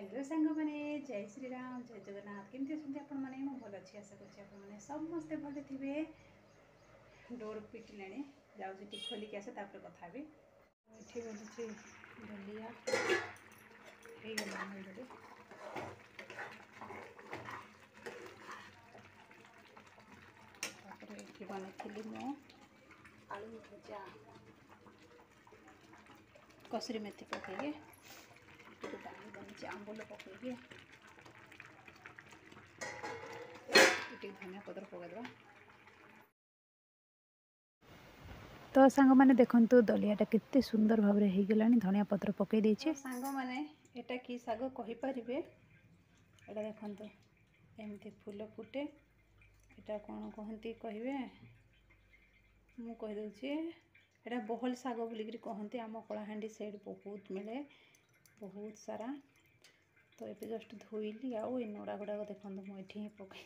Hello सांग मैंने जय श्री राम जय जगन्नाथ केमती अच्छे आपण मैंने भल अच्छी आशा कर समस्ते भले थे। डोर पिटिले जाऊँ खोलिक आसे कथा भी ये बोलूँ दलिया ये बनई मो आलू भजा कसरी मेथी पकईके डाली बनी आंबुल पकईके धनिया पत्र पकईदे। तो सांग मैंने देखु दलियाटा केते सुंदर भाव में होगला धनिया पत्र पकई देछि। सांग मैंने एटा कि साग कहि परिबे एटा देखंतु एमती फूल फुटे एटा कोन कहंती कहिबे मु कहि दउछि एटा बहल साग बोलिकरी कहंती आम कलाहांडी साइड बहुत मिले बहुत सारा। तो ये जस्ट धोइली आउ ए नोड़ा गुड़ाक देखंतु मुझे ही पकई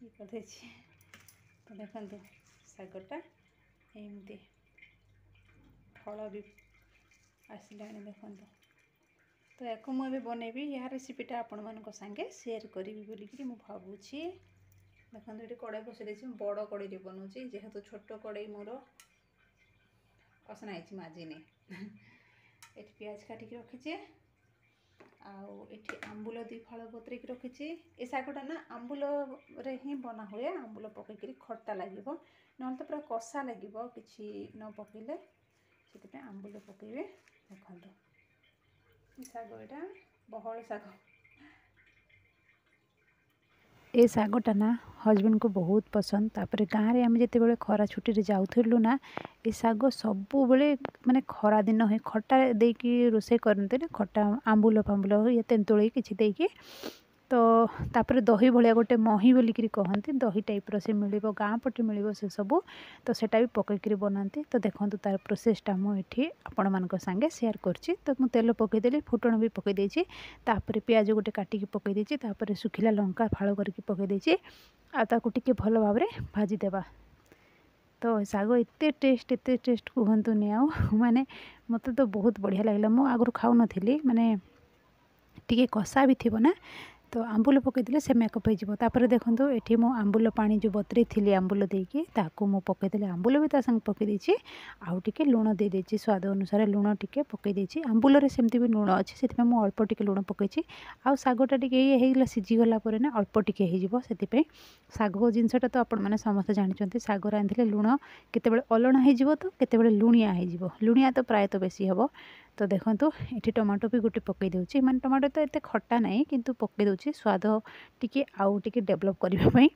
ये कर तो देखंतु सागटा एमती फल भी आसला देखंतु। तो याको मुझे बनैबी या रेसिपीटा आपण मानक संगे शेयर करी बोलिकी मु भाबुछि। देखो ये कड़ाई बसई बड़ कड़ाई बनाऊँगी जेहेतु छोट कड़ाई मोर असना माजिने ये प्याज काटिक रखीचे आउे आंबुल 2 फाल बतरक रखीची। ए शागटा ना आंबुल रे ही बना हुए आंबुल पकईकरी खट्टा लगे ना तो पूरा कषा लगे किसी न पकईले से आंबुल पकईबे। देखो शाग यहाँ बहल शाग ए शागटा ना हजबैंड को बहुत पसंद। तापर गाँव में आम जिते खरा छुट्टी जाऊँ ना ये शाग सबु बेले माने खरा दिन हुए खट्टा देकी रोषे करते ना खट्टा आंबुल फांबुल या तेंतुल किसी देकी तो तापर दही भाया गोटे मही बोलिकी कहती दही टाइप से मिल गाँ पटे मिल से सबू तो सेटा भी पकईकरी बनाती। तो देखो तार प्रोसेसटा मुझे आपण मान संगे शेयर करछि। तो मु तेल पकईदेली फुटण भी पकई देछि तापर प्याज गोटे काटिकी पकई देछि तापर सुखिला लंका फाड़ करके पकई देछि आताकू टिके भल भाव में भाजीदेवा। तो शाग एत टेस्ट कहतुनि आउ माने मत तो बहुत बढ़िया लगे मु आगु खाऊ नथिली माने टिके कषा भी थी ना तो आंबुल पकईदे से मेकअप हो। देखो ये मो आंबुल पानी जो बतरे थी आंबुल देकी ताकू मु पकईदेली आंबुल भी संग पकई आउ टिके लुण दे देछि स्वाद अनुसार लुण टिके पकई देछि। आंबुल रे सेमती भी लुण अच्छे से मु अल्प टिके लुण पकईछि आउ शागटा टिके ये सीझीगला ना अल्प टिके हो से शाग जिनसटा तो आपण मैंने समस्त जानते शाग रांधिले लुण केतेबेले अलणा हो तो केतेबेले लुणिया हो लुणिया तो प्रायतः बेसी हम। तो देखो ये टमाटो भी गोटे पकई दूसरी माने टमाटो तो एत खट्टा नहीं किंतु पकई दूसरी स्वाद टिके आउ टिके डेवलप करने।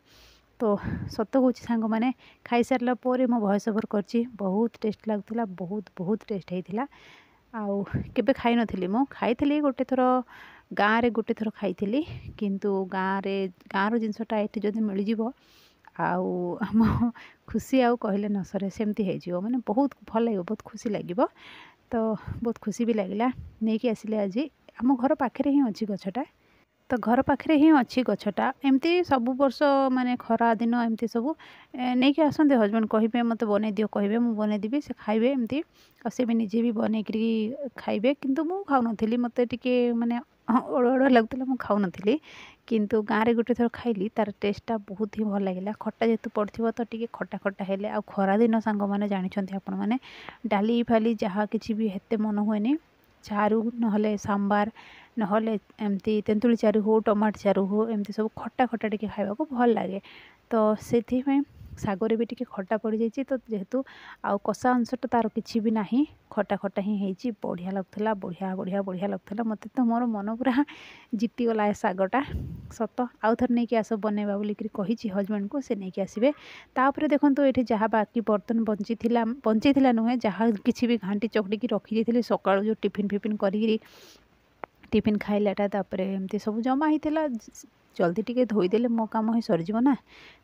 तो सत कौच सांग मैंने खाई सारा पर मो वॉइस ओवर करची बहुत टेस्ट लगुला बहुत बहुत टेस्ट होता आउ केबे खाई नथिली मो खाई गोटे थर गाँव में गोटे थर खाई किंतु गाँव जिनसटा ये जब मिल जाव आउ आम खुशी आउ कहले न सरे सेमती हो माने बहुत भल लगे बहुत खुशी लगे। तो बहुत खुशी भी लगला नहीं कि आसिले आज आम घर पाखे ही अच्छी गछटा तो घर पाखे ही अच्छी गछटा एमती सब वर्ष माने खरा दिन एमती सब नहीं कि आसते हजबैंड कहे मत बन दियो कहे मुझे बनईदेवी से खाइबे एमती से भी निजे भी बनईकरी खाइबे किंतु मु खाऊ नथिली मते टिके माने अड़ लगुला मु खाऊ नथिली किंतु गाँव में गोटे थर खाइली तार टेस्टा बहुत ही भल लगे खट्टा जेतु पड़ो तो टिके खट्टा खट्टा हेले आ खरा दिन सांग मैंने जानते आपण मैंने डाली फाली जहाँ किसी भी हेते मन हुए चारू नहले सांबार नहले एमती तेंतुली चारू हो टमाट चारू हो एमती सब खट्टा खट्टा टिके खाइबा को भल लगे। तो से शागरे भी टिके खट्टा पड़ जाइए तो जेहेतु आउ कषा अंशटा तार किसी भी ना खट्टा खट्टा ही होती बढ़िया लगुला बढ़िया बढ़िया बढ़िया लगुला मत तो मोर मन पूरा जीतीगला ए शागटा सत आउ थे नहीं कि आस बनवा बोलिकी कही हजबैंड को से नहीं कि आसबे। तापर देखो ये जहाँ बाकी बर्तन बंची नुहे जहाँ किसी भी घाटी चकड़ी रखी जाइए सका जो टिफिन फिफिन करी टिफिन खाइलाटा तापर एमती सब जमा होता जल्दी टिके धोईदेले मो काम ही सरीज ना।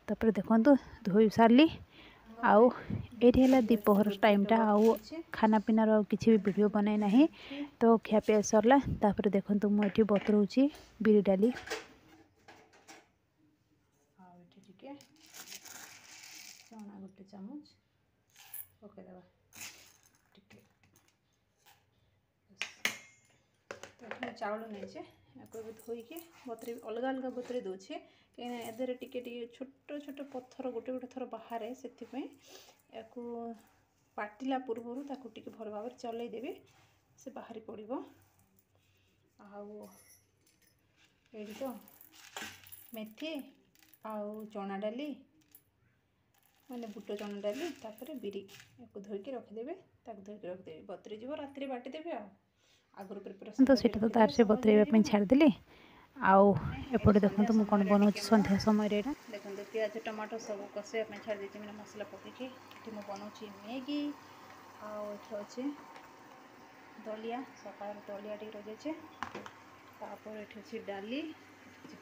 तापर देखो धोई सारी आउ ये दीपहर टाइमटा आउ खाना पीनार किसी भी वीडियो बनाई ना तो खियापिया सरला। तापर देखो मुझे बतरौची बिरी डाली चना गोटे चामच पकईदेवा चाउल नहीं धोईकी बतरे अलग अलग बतरे दूचे कहीं एदर टिके छोट छोट पत्थर गोटे गोटे थर बाहर से पाटिला पूर्वर ताकू टिके भल भाव चलईदेवी से बाहरी पड़ो ये तो मेथी आउ चना डाली मैंने बुट चना डाली तापर बिरी या धोईकी रखिदेवे धोईकी रखिदेवी बतरी जीव राति बाटिदेवी आगुरी प्रिपरेशन तो सीटा तो तार से बतरवा छाड़देली आउपटे देखो मुझे कौन बनाऊँ सन्ध्या समय देखो प्याज टमाटो सब कषापी छाड़ दी मैंने मसला पकईकि मुझे बनाऊँ मैगी अच्छे दलिया सकाल दलिया टी रही तापर ये डाली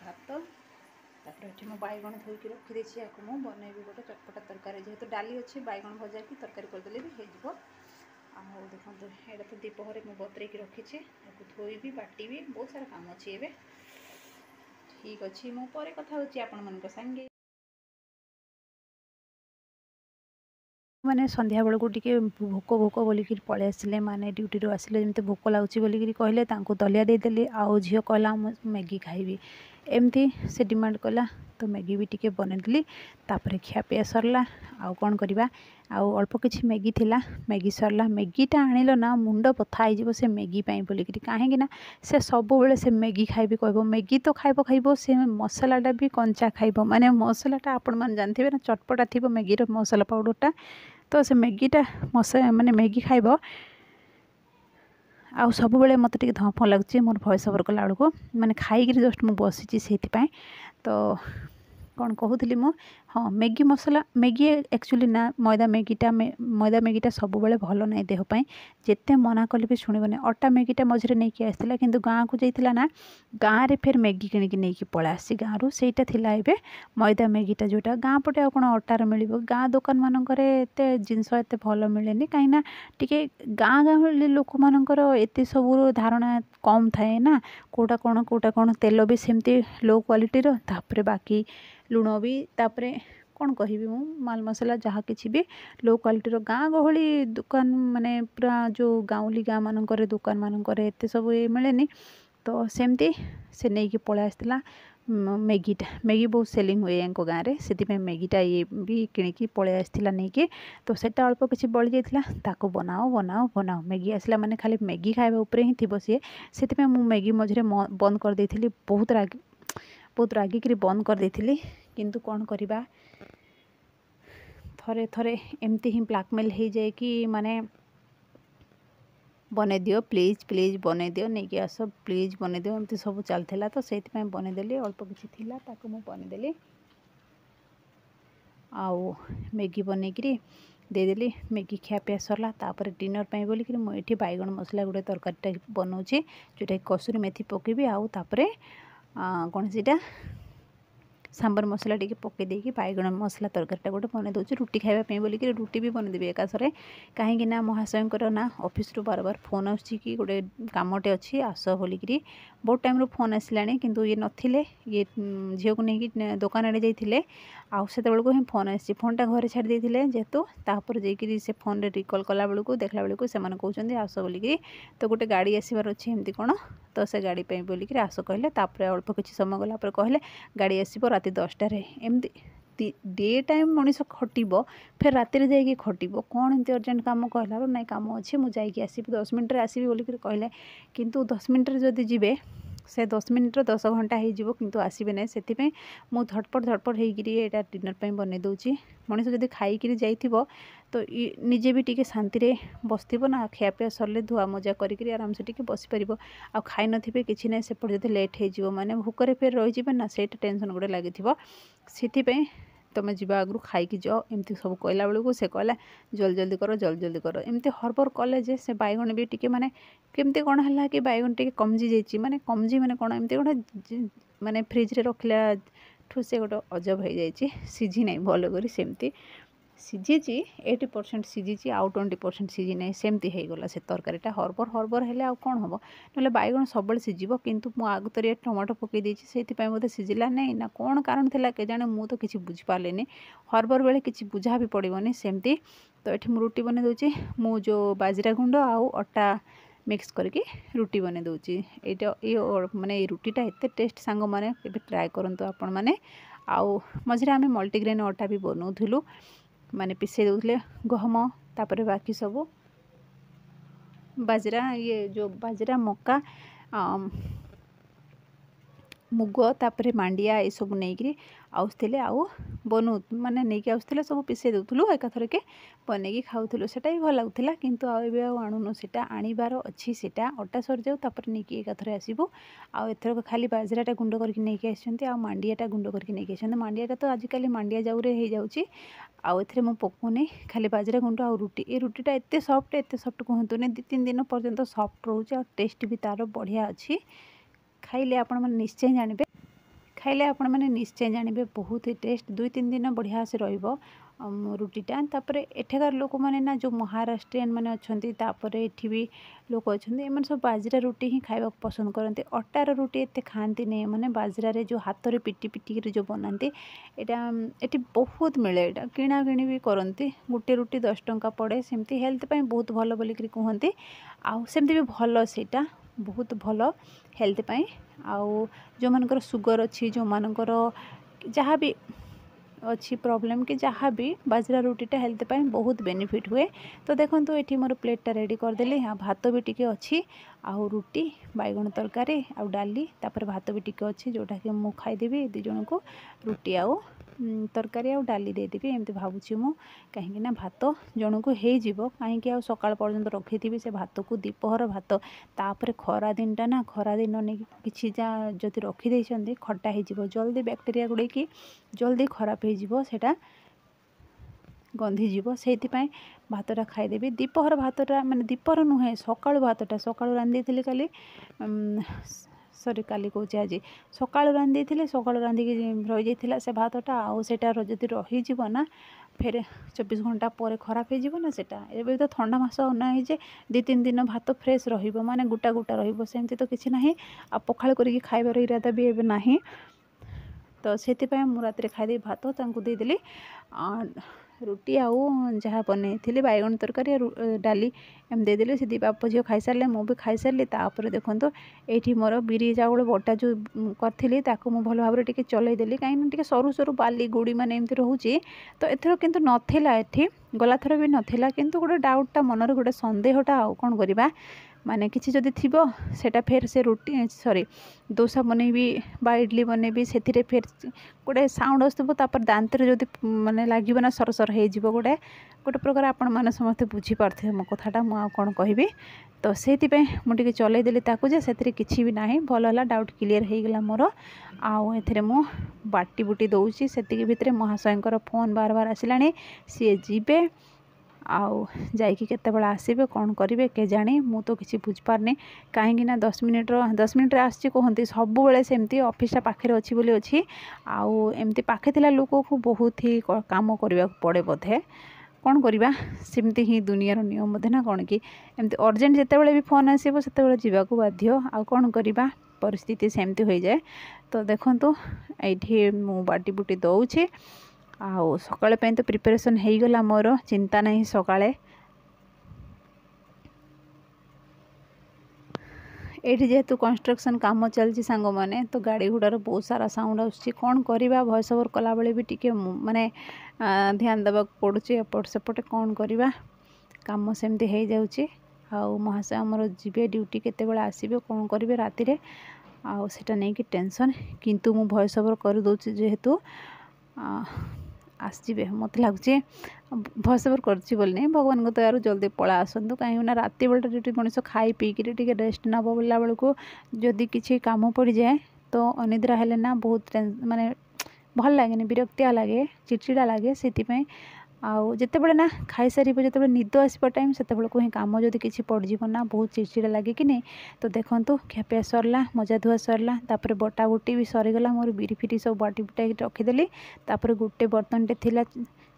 भात तापर ये मो बैगण धोईकी रखीदी या बनईबी गोटे चटपटा तरकारी जेहेतु डाली अच्छी बैगण भजा की तरकारी करदेले भी हो देखो यहाँ तो दीपहर मुझे बतरईकी रखी धोईबी बाटी बहुत सारा काम अच्छी एवं ठीक अच्छे मुझे कथा होती सांगे मैंने संध्या बेलू टे भोक भोक बोलिक पलि आसिले माने ड्यूटी रू आसिले जमी भोक लगुच बोलिक कहले दलिया देदेली आउ झील कहला मैगी खाइबी एमती से डिमांड कला तो मैगी भी टिके बनईदेली तापर खियापिया सरला आउ कौन करवा आउ अल्प किछि मैगी थिला मैगी सरला मैगीटा आनिल ना मुंड बथा हो से मैगी बोलिक कहीं से सब बेले से मैगी खाइबी कह मैगी तो खाइब से मसलाटा भी कंचा खाइब माने मसलाटा आपण मैंने जानते ना चटपटा थी मैगी मसला पाउडरटा तो से मैगीटा माने मैगी खाइब आउ सब बेले मत टे धप लगुच मोर भॉइस ओवर कला बेलू माने खाई जस्ट मुझे बसी से तो कौन कहूली मु हाँ मैगी मसला मैगी एक्चुअली ना मैदा मैगीटा सब बेले भल ना देहपाई जिते मना कले भी शुणबनी अटा मैगीटा मझे नहीं आसाला कि गाँव को जाइला ना गाँव में फिर मैगी किणिकी नहीं पड़ा आसी गाँव सहीटा थिला एबे मैदा मैगीटा जोटा गाँ पटे आ कौन अटार मिल गाँ दुकान मानक जिनस एत भल मिले कहीं टे गाँ गाँव लोक मानकर एत सब धारणा कम थाए ना कोटा कौन तेल भी सेमती लो क्वालिटीर तापर बाकी लुण भी तापर कौन कहि मु माल मसला जहाँ किसी भी लो क्वालिटीर गाँ गहली दुकान माने पूरा जो गाँवली गाँ मानक दुकान मानक एत सब ये मिले तो सेमती से नहीं कि पलि आसला मैगीटा मैगी बहुत सेलिंग हुए या गाँव में से मैगीटा ये भी किणिकी पलि आसला नहीं कि तो सेटा अल्प किसी बड़ी जाता बनाओ बनाओ बनाओ मैगी आसला माने खाली मैगी खाइबा उपरे ही थी सी से मैगी मझे बंद कर देती बहुत रागिक बंद कर देती किंतु कौन करवा थरे थरे एमती ही ब्लैकमेल हो जाए कि माने बने दियो प्लीज प्लीज बने दियो नहीं कि आस प्लीज बने दियो एमती सब चलता तो से बनेदेली अल्प किसी थिला ताको मु बनेदेली आउ मैगी बनईकरी देदेली मैगी खियापिया सरला तापर डिनर पाई बोलिक मुझे बैगण मसला गोटे तरकारी बनाऊँगी जोटा कसुरी मेथी पकेबी आउ तापर कौन सीटा सांबर मसला टी पकई देकी बैगण मसला तरकारीटा गोटे बन दूसरी रुटी खावाई बोलिक रुटी भी बनदेवी एकाशरे कहीं महाशयकर ना ऑफिस रू बार बार फोन आसूँ कि गोटे कामटे अच्छी आस बोलिक बहुत टाइम रू फोन आसला किंतु ये नथिले ये झील को लेकिन दुकान आड़े जाइए आउ से ही फोन आसी फोनटा घरे छाड़ी देते जेहेतु तापर जाकि से फोन रे रिकॉल कला बेलू देखला बेलू से कहते आस बोलिक तो गोटे गाड़ी आसबार अच्छे एमती कौन तो से गाड़ी पे बोलिक आस कहले अल्प किसी समय गला कहले गाड़ी आसो राति 10टार एमती डे टाइम मनीष खटब फिर राति जाकि खटब कौन एमती अर्जेंट कम कहला ना कम अच्छे मुझे आसबि 10 मिनट आसबि बोलिक कहले किंतु 10 मिनट जदि जीवे से 10 मिनट 10 घंटा हो किंतु आसबे ना से झटपट झटपट होकर डिनर पर बन दूची मनीष जब खाई जाइथिबो तो निजे भी टिके शांति बसथिबो ना खियापिया सरले धुआ मजा करी आराम से टिके बसी पारिबो आ खाई नथिबे किछि ना सेपट जदि लेट हो जिवो माने भूकरे फिर रही जिबे ना सेटा टेंशन गोटे लागिथिबो सेथि तुम जीवा आगु खाई जाओ एमती सब कहला बेलू से कहला जल्दी जल्दी कर एमती हरबर कले जे से बैगण भी टिके माने केमती कौन है कि बैगण टिके कमजी जाइए माने कमजी माने कौन एमती गोटे माने फ्रिज रे रखला ठू से गोटे अजब हो जाइए सीझी ना भल कर सेमती सीझी 80% सीझी आउ 20% सीझी ना सेमती हो गला से तरकारीटा हरबर हरबर हेले आउ कौन हम ना बैगण सब सीझिब किंतु मु आगु तो टमाटो पकई देछि से बोधे सीझिला नहीं ना कौन कारण थिला के जाने मु तो किसी बुझिपारे हरबर बेले किसी बुझा भी पड़ोनी सेमती तो ये रुटी बने दूची मु जो बाजरा गुंड आउ अटा मिक्स करके रुटी बने दूची ये माने रुटीटा एत टेस्ट सांग मैंने ट्राए करूँ आपण मैंने आउ मझे आम मल्टीग्रेन अटा भी बनाऊलु माने पिसे दूसरे गहम तापर बाकी सब बाजरा ये जो बाजरा मक्का मुग तापर मांडिया ये सब नहीं आसते आउ बनु माने नहीं आसते सब पिसे दूलु एकाथर के बनईकी खाऊलु सेटा भी भल लगुला किंतु आणुनु सेटा आनिबार अच्छी सेटा अटा सर जाऊ तापर नहीं एकाथर आसबू आउ खाली बाजराटा गुंड करके नहीं आसछन्ती आ मांडियाटा गुंड करके नहीं आसछन्ती मांडियाटा तो आजिकल मांडिया जाऊरे हो जाउची आउ एथरे मु पकाउनी खाली बाजरा गुंड आ रुटी ए रुटीटा एते सॉफ्ट कहतुनी 2-3 दिन पर्यंत सॉफ्ट रोचे आ टेस्ट भी तार बढ़िया अच्छी खाइले आपण मैंने निश्चय जानबे खाइले आपण मैंने निश्चय जानबे बहुत ही टेस्ट 2-3 दिन बढ़िया से रहिबो रुटीटा तापर एठेकार लोक मैंने ना जो महाराष्ट्रियन मैंने अच्छी तापर एठी भी लोक अच्छे एम सब बाजरा रुटी ही खाइबा पसंद करते अटार रुटी एत खाती नहीं मैंने बाजरे जो हाथ में पिटी पिटिक जो बनाती यहाँ ये बहुत मिले यहाँ किणा किणी भी करती गोटे रुटी 10 टंका पड़े सेमती हेल्थ पे बहुत भल बोलिक कहते आमती भी भल सेटा बहुत भल हेल्थ पाई आउ जो मानकर सुगर अच्छी जो मानकर जहाँ भी अच्छी प्रॉब्लम कि जहाँ भी बाजरा रुटीटा हेल्थ पाई बहुत बेनिफिट हुए तो देखो ये मोर प्लेटा रेडी करदेली हाँ भात भी टी अच्छी आउ रुटी बैगण तरकारी आउ डाली तापर भात भी टी अच्छी जोटा कि मु खाईदेवी 2 जन को रुटी आउ तरकारी आउ डाली देदेवी एमती भावुची मु कहीं भात जन को हो कहीं आ सकाल पर्यंत रखी थी से भात को दीपहर भात तापर खरा दिनटा ना खरा दिन नहीं कि जदि रखीदे खटा हो जल्दी बैक्टेरिया गुड़े कि जल्दी खराब होटा गंधीज से भातटा खाईदेवी दीपहर भातटा माने दीपहर नुहे सकाळु भातटा सकाळु रांधी थी काली सॉरी काली कौच आज सकाळु रांधी थी सकाळु रांधिक रही जाता से भातटा आउ सेटा जदि रहीजना फिर 24 घंटा पर खराब हो ना सेटा एबे तो ठंडा मास ना जे 2-3 दिन भात फ्रेश रहिबो माने गुटा गुटा रहिबो सेमती तो किछि नाही आ पखाळ करिक खाइबार इरादा भी एबे नाही तो से मु रात खाई भात देदेली रुटी आउ जहाँ बन थी बैगण तरकारी डाली एम देदेली से दी बाप झील खाई सारे मुझे खाई सारे तापर देखो ये मोर बिरी चाउल बटा जो करी मुझे भल भाव में चलईदेली कहीं सरू सरू बाली गुड़ी मैंने एमती रोचे तो एथर किंतु नथिला एठी गला थर भी नथिला किंतु गोटे डाउटा मनर गोटे सन्देहटा आउ कौन करवा माने किसी जदि थी सेटा फेर से रुटी सॉरी डोसा बनैबी बा इडली बनैबी से फेर गोटे साउंड आसो दांत जदि माने लगे ना सरसर हो गोटे गोटे प्रकार आपण मैंने समस्ते बुझीपारे मो कथाटा मुझे कौन कहबी तो से मुझे चलईदेली ताकू से किसी भी ना भल है डाउट क्लीयर हो गला मोर आउ ए मु बाटी बुटी दौची से भितर महाशयकर फोन बार बार आसला सी जीवे आउ जाइकी केतेबेले आसबे कौन करेंगे के जानी मु तो किसी बुझिपारनी कहीं 10 मिनिट आसी कहते सब बेले सेमती ऑफिसटा पाखे अच्छी बोली अच्छी आउ एमती पाखे थिला लोक को बहुत ही काम करने पड़े बोधे कौन करवा सेमती ही दुनियार नियम बोधे ना कौन कि एमती अर्जेंट जितेबाला भी फोन आसो से जावाक बाध्य आउ कौन करवा परिस्थिति सेमती हो जाए तो देखो ये मु बाटी बुटी दौची आउ सकाळे तो प्रिपरेशन हो गला मोर चिंता नहीं सकाळे एठी जेहेतु कंस्ट्रक्शन काम चलती सांग माने तो गाड़ी घोड़ार बहुत सारा साउंड आसुची कौन करवा वॉइस ओवर कला बेले भी टिके माने ध्यान देवा पड़ुची एपट सेपटे कौन करवा काम सेमती हो जाउची आउ महाशय आमर जीवे ड्यूटी केतेबेले आसीबे कौन करेंगे राति रे आउ सेटा नहीं कि टेंशन किंतु मु वॉइस ओवर कर दोची जेहेतु आसवे मत लगुच भॉइस ओवर करछि बोल नहीं भगवान को दयारु जल्दी पला आसतु कहीं ना राति बेलटा जो मनीष खाई पीकि रेस्ट नब बोला बेलू जदि किसी काम पड़ जाए तो अनिद्रा हेले ना बहुत माने भल लगे विरक्तिया लगे चिड़चिड़ा लगे से आउ जिते बड़े ना खाई सारी जो निद आसपा टाइम से को ही कम जदि किसी पड़ज ना बहुत चिड़चिड़ा लगे कि नहीं तो देखो खेपिया सरला मजा धुआ सरला तापर बटा बुटी भी सरीगला मोर बिरी फिरी सब बाटी बुटाई रखीदेली तापर गोटे बर्तन टे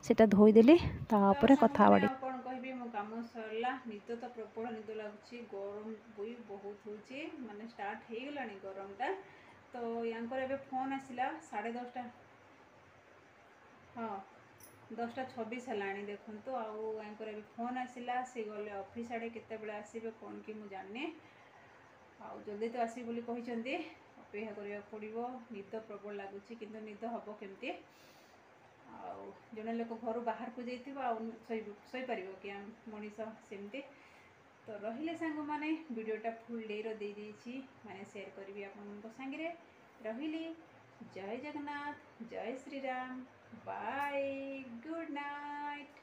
सेटा धोईदेली तापर कथा बाड़ी कौन कहबी मो काम सरला निद तो प्रबल निद लगुच गरम भी बहुत होची माने स्टार्ट हो गलानी गरमटा तो यांकर एबे फोन आसिला 10:30 हाँ 10:26 है देखु आंकर भी फोन आसला सी गले ऑफिस आड़े केतबेले आसबे कौन कि मुझे जानी आउ जल्दी तो आसबे बोली कहते अपेक्षा करा पड़ो निद प्रबल लगुच कि निद हम केमती जड़े लोक घर बाहर को जापर कि मनीष सेमती तो रहिले सांग माने वीडियोटा फुल डे रो दे देछि माने शेयर करी आपन सांगे रहिली Jai Jagannath Jai Shri Ram bye good night.